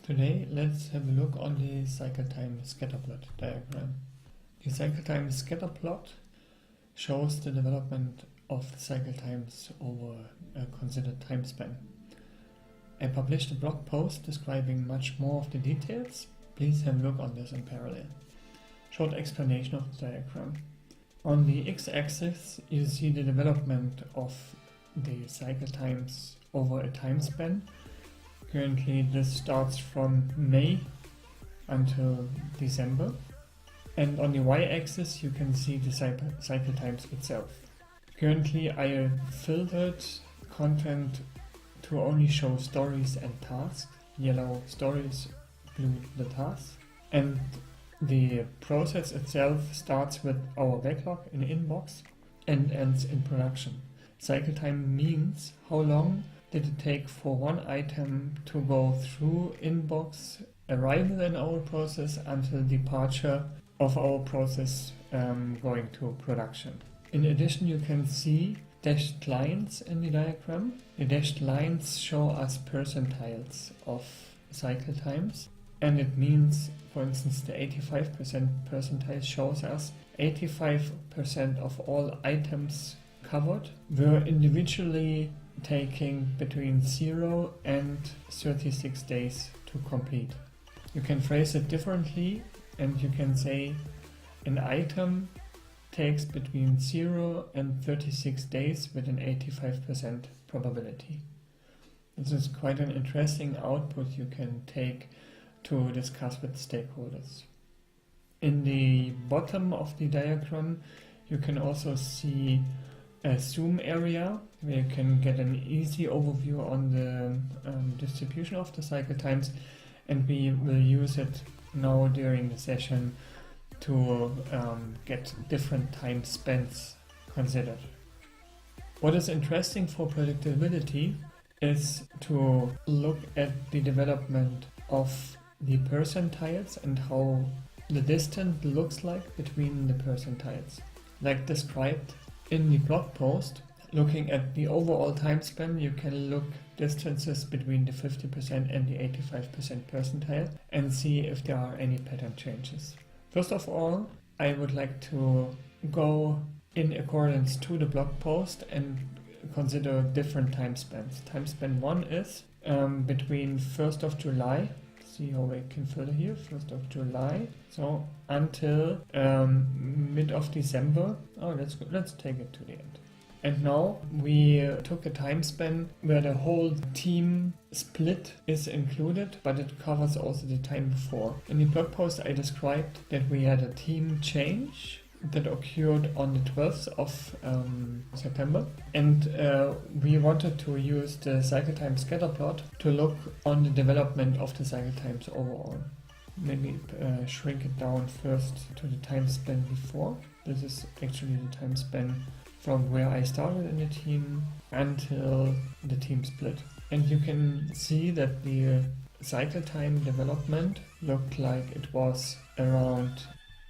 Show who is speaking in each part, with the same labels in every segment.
Speaker 1: Today, let's have a look on the cycle time scatterplot diagram. The cycle time scatterplot shows the development of the cycle times over a considered time span. I published a blog post describing much more of the details. Please have a look on this in parallel. Short explanation of the diagram. On the x-axis, you see the development of the cycle times over a time span. Currently, this starts from May until December. And on the y-axis, you can see the cycle times itself. Currently, I filtered content to only show stories and tasks. Yellow stories, blue the tasks. And the process itself starts with our backlog in inbox and ends in production. Cycle time means how long did it take for one item to go through inbox, arrival in our process, until departure of our process going to production. In addition, you can see dashed lines in the diagram. The dashed lines show us percentiles of cycle times, and it means, for instance, the 85% percentile shows us 85% of all items covered were individually taking between 0 and 36 days to complete. You can phrase it differently and you can say an item takes between 0 and 36 days with an 85% probability. This is quite an interesting output you can take to discuss with stakeholders. In the bottom of the diagram, you can also see a zoom area where you can get an easy overview on the distribution of the cycle times, and we will use it now during the session to get different time spans considered. What is interesting for predictability is to look at the development of the percentiles and how the distance looks like between the percentiles. Like described in the blog post, looking at the overall time span, you can look distances between the 50% and the 85% percentile and see if there are any pattern changes. First of all, I would like to go in accordance to the blog post and consider different time spans. Time span 1 is between 1st of July, see how I can filter here, 1st of July, so until mid of December. Oh, let's take it to the end. And now we took a time span where the whole team split is included, but it covers also the time before. In the blog post I described that we had a team change that occurred on the 12th of September, and we wanted to use the cycle time scatterplot to look on the development of the cycle times overall. Maybe shrink it down first to the time span before. This is actually the time span from where I started in the team until the team split. And you can see that the cycle time development looked like it was around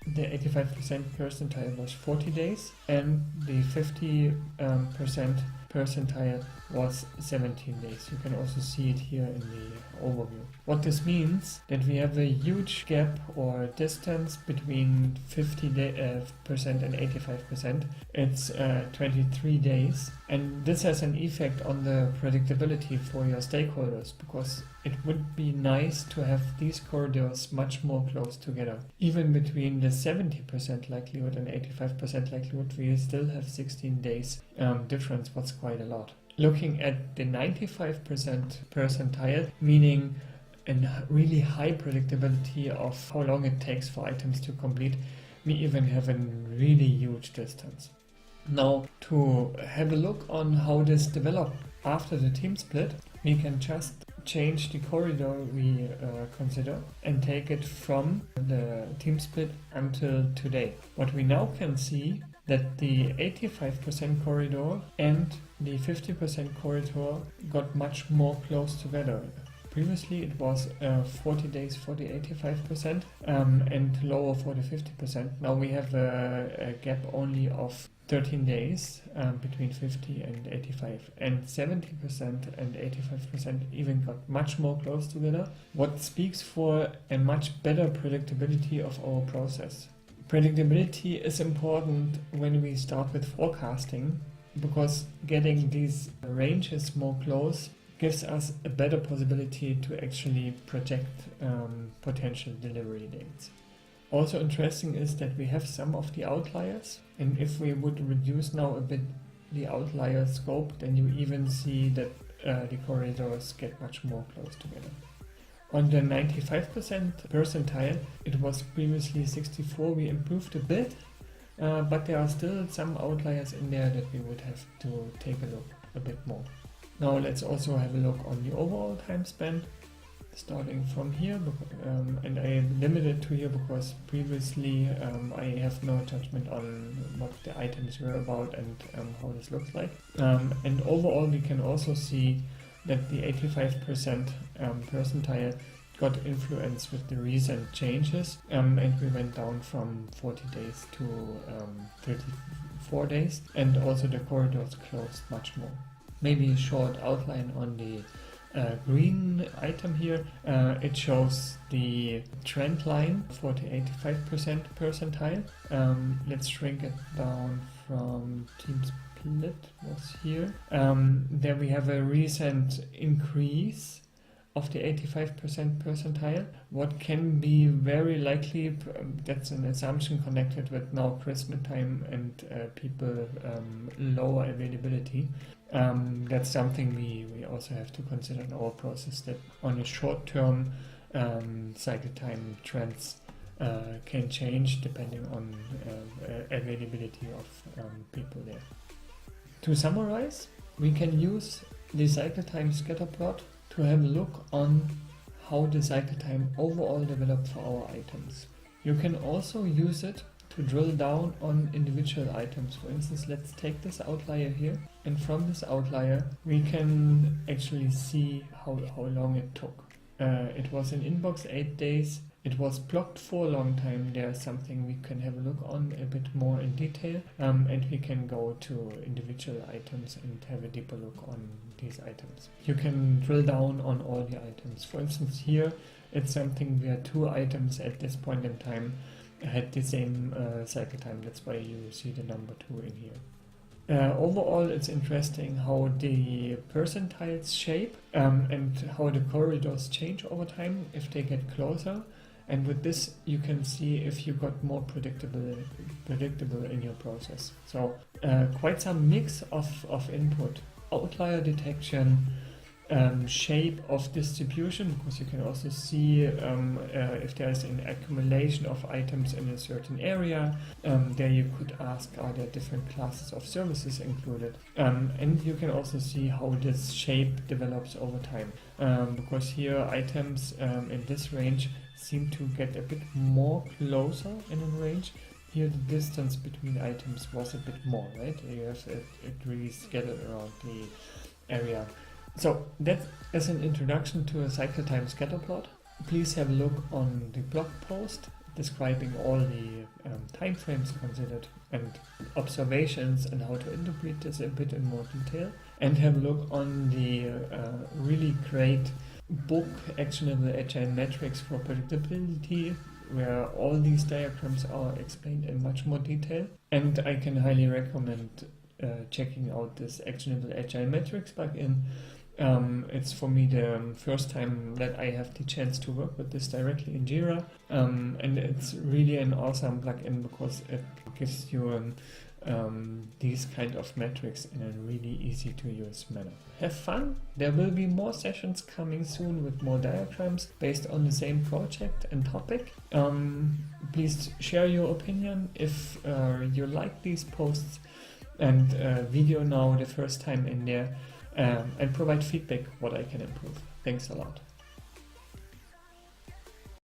Speaker 1: the 85% percentile was 40 days and the 50% percentile was 17 days. You can also see it here in the overview. What this means that we have a huge gap or distance between 50% and 85%. It's 23 days, and this has an effect on the predictability for your stakeholders, because it would be nice to have these corridors much more close together. Even between the 70% likelihood and 85% likelihood, we still have 16 days difference, what's quite a lot. Looking at the 95% percentile, meaning a really high predictability of how long it takes for items to complete, we even have a really huge distance. Now, to have a look on how this developed after the team split, we can just change the corridor we consider and take it from the team split until today. What we now can see that the 85% corridor and the 50% corridor got much more close together. Previously it was 40 days for the 85% and lower for the 50%. Now we have a gap only of 13 days between 50 and 85, and 70% and 85% even got much more close together, what speaks for a much better predictability of our process. Predictability is important when we start with forecasting, because getting these ranges more close gives us a better possibility to actually project potential delivery dates. Also interesting is that we have some of the outliers, and if we would reduce now a bit the outlier scope, then you even see that the corridors get much more close together. On the 95% percentile, it was previously 64, we improved a bit, but there are still some outliers in there that we would have to take a look a bit more. Now let's also have a look on the overall time span, starting from here, and I limited to here because previously I have no judgment on what the items were about and how this looks like. And overall we can also see that the 85% percentile got influence with the recent changes, and we went down from 40 days to 34 days, and also the corridors closed much more. Maybe a short outline on the green item here. It shows the trend line for the 85% percentile. Let's shrink it down from team split was here. There we have a recent increase of the 85% percentile. What can be very likely, that's an assumption connected with now Christmas time and people lower availability. That's something we also have to consider in our process, that on a short term cycle time trends can change depending on availability of people there. To summarize, we can use the cycle time scatter plot to have a look on how the cycle time overall developed for our items. You can also use it to drill down on individual items. For instance, let's take this outlier here, and from this outlier we can actually see how long it took. It was in inbox 8 days. It was blocked for a long time. There's something we can have a look on a bit more in detail, and we can go to individual items and have a deeper look on these items. You can drill down on all the items. For instance, here it's something where 2 items at this point in time had the same cycle time. That's why you see the number 2 in here. Overall, it's interesting how the percentiles shape and how the corridors change over time if they get closer. And with this, you can see if you got more predictable in your process. So quite some mix of input, outlier detection, shape of distribution, because you can also see if there is an accumulation of items in a certain area. There you could ask, are there different classes of services included? And you can also see how this shape develops over time, because here items in this range seem to get a bit more closer in a range. Here the distance between items was a bit more, right? You have it really scattered around the area. So that is an introduction to a cycle time scatter plot. Please have a look on the blog post describing all the time frames considered and observations and how to interpret this a bit in more detail. And have a look on the really great book, Actionable Agile Metrics for Predictability, where all these diagrams are explained in much more detail. And I can highly recommend checking out this Actionable Agile Metrics plugin. It's for me the first time that I have the chance to work with this directly in Jira, and it's really an awesome plugin because it gives you these kind of metrics in a really easy to use manner. Have fun! There will be more sessions coming soon with more diagrams based on the same project and topic. Please share your opinion if you like these posts and video now the first time in there. And provide feedback what I can improve. Thanks a lot.